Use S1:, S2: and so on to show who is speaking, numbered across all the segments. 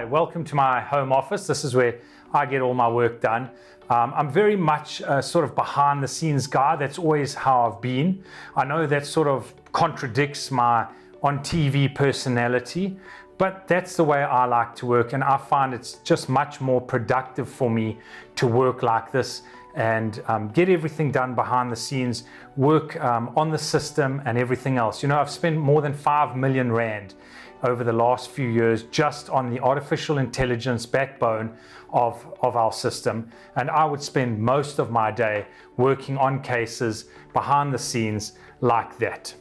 S1: Hi, welcome to my home office. This is where I get all my work done. I'm very much a sort of behind the scenes guy. That's always how I've been. I know that sort of contradicts my on TV personality, but that's the way I like to work, and I find it's just much more productive for me to work like this and get everything done behind the scenes, work on the system and everything else. You know, I've spent more than 5 million Rand over the last few years just on the artificial intelligence backbone of our system, and I would spend most of my day working on cases behind the scenes like that.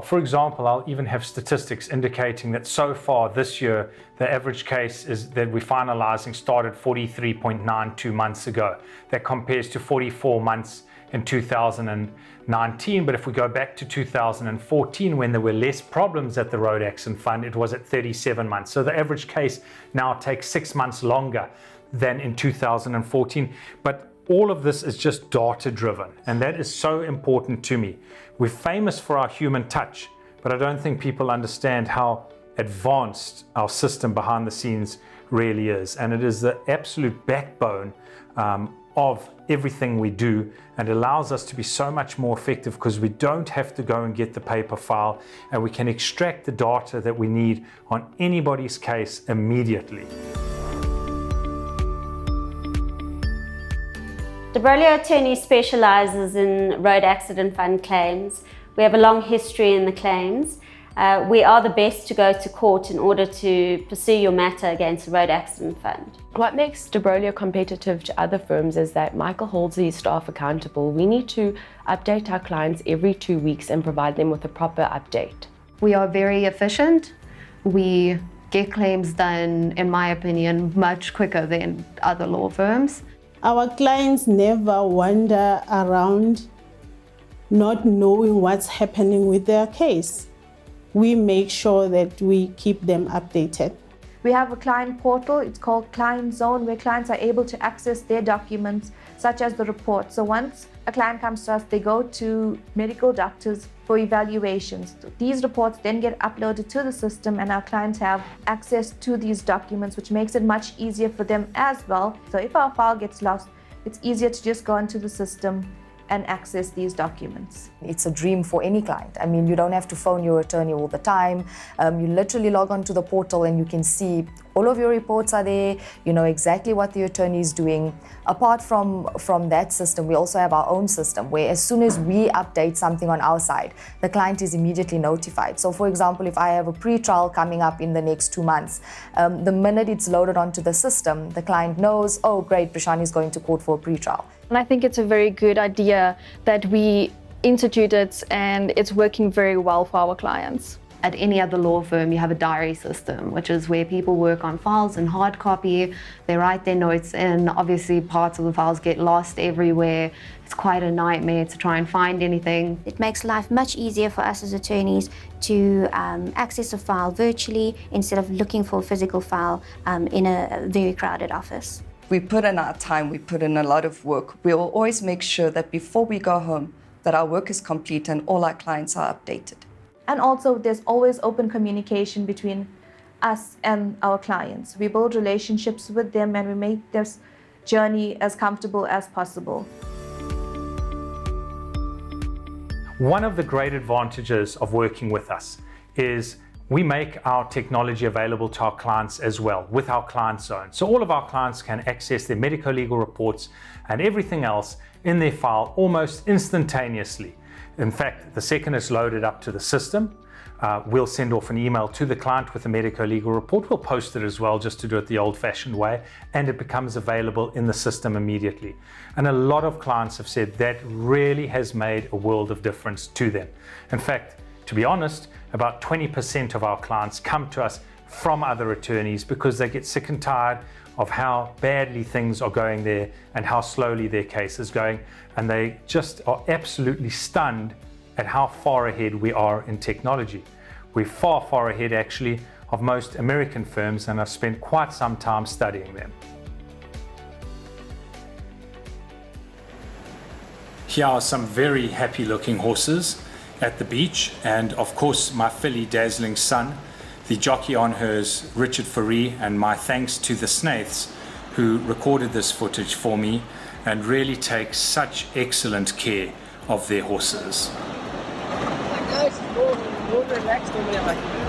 S1: For example, I'll even have statistics indicating that so far this year, the average case is that we're finalizing started 43.92 months ago. That compares to 44 months in 2019. But if we go back to 2014, when there were less problems at the Road Accident Fund, it was at 37 months. So the average case now takes 6 months longer than in 2014. But all of this is just data driven, and that is so important to me. We're famous for our human touch, but I don't think people understand how advanced our system behind the scenes really is. And it is the absolute backbone of everything we do, and allows us to be so much more effective because we don't have to go and get the paper file, and we can extract the data that we need on anybody's case immediately.
S2: The Broglio Attorneys specialises in road accident fund claims. We have a long history in the claims. We are the best to go to court in order to pursue your matter against the road accident fund.
S3: What makes Broglio competitive to other firms is that Michael holds his staff accountable. We need to update our clients every 2 weeks and provide them with a proper update.
S4: We are very efficient. We get claims done, in my opinion, much quicker than other law firms.
S5: Our clients never wander around not knowing what's happening with their case. We make sure that we keep them updated.
S6: We have a client portal, it's called Client Zone, where clients are able to access their documents, such as the report. So once a client comes to us, they go to medical doctors for evaluations. These reports then get uploaded to the system, and our clients have access to these documents, which makes it much easier for them as well. So if our file gets lost, it's easier to just go into the system and access these documents.
S7: It's a dream for any client. I mean, you don't have to phone your attorney all the time. You literally log onto the portal and you can see all of your reports are there. You know exactly what the attorney is doing. Apart from that system, we also have our own system where as soon as we update something on our side, the client is immediately notified. So for example, if I have a pre-trial coming up in the next 2 months, the minute it's loaded onto the system, the client knows, oh great, Prishani is going to court for a pre-trial.
S8: And I think it's a very good idea that we institute it, and it's working very well for our clients.
S4: At any other law firm, you have a diary system, which is where people work on files in hard copy. They write their notes in. Obviously, parts of the files get lost everywhere. It's quite a nightmare to try and find anything.
S9: It makes life much easier for us as attorneys to access a file virtually instead of looking for a physical file in a very crowded office.
S10: We put in our time, we put in a lot of work. We will always make sure that before we go home, that our work is complete and all our clients are updated.
S6: And also, there's always open communication between us and our clients. We build relationships with them, and we make this journey as comfortable as possible.
S1: One of the great advantages of working with us is we make our technology available to our clients as well with our Client Zone. So all of our clients can access their medico-legal reports and everything else in their file almost instantaneously. In fact, the second it's loaded up to the system, we'll send off an email to the client with a medico-legal report. We'll post it as well, just to do it the old-fashioned way, and it becomes available in the system immediately. And a lot of clients have said that really has made a world of difference to them. In fact, to be honest, about 20% of our clients come to us from other attorneys because they get sick and tired of how badly things are going there and how slowly their case is going, and they just are absolutely stunned at how far ahead we are in technology. We're far, far ahead actually of most American firms, and I've spent quite some time studying them. Here are some very happy looking horses at the beach, and of course my filly Dazzling Sun. the jockey on her's Richard Fourie, and my thanks to the Snaiths who recorded this footage for me and really take such excellent care of their horses.
S11: Guys, go relaxed over there.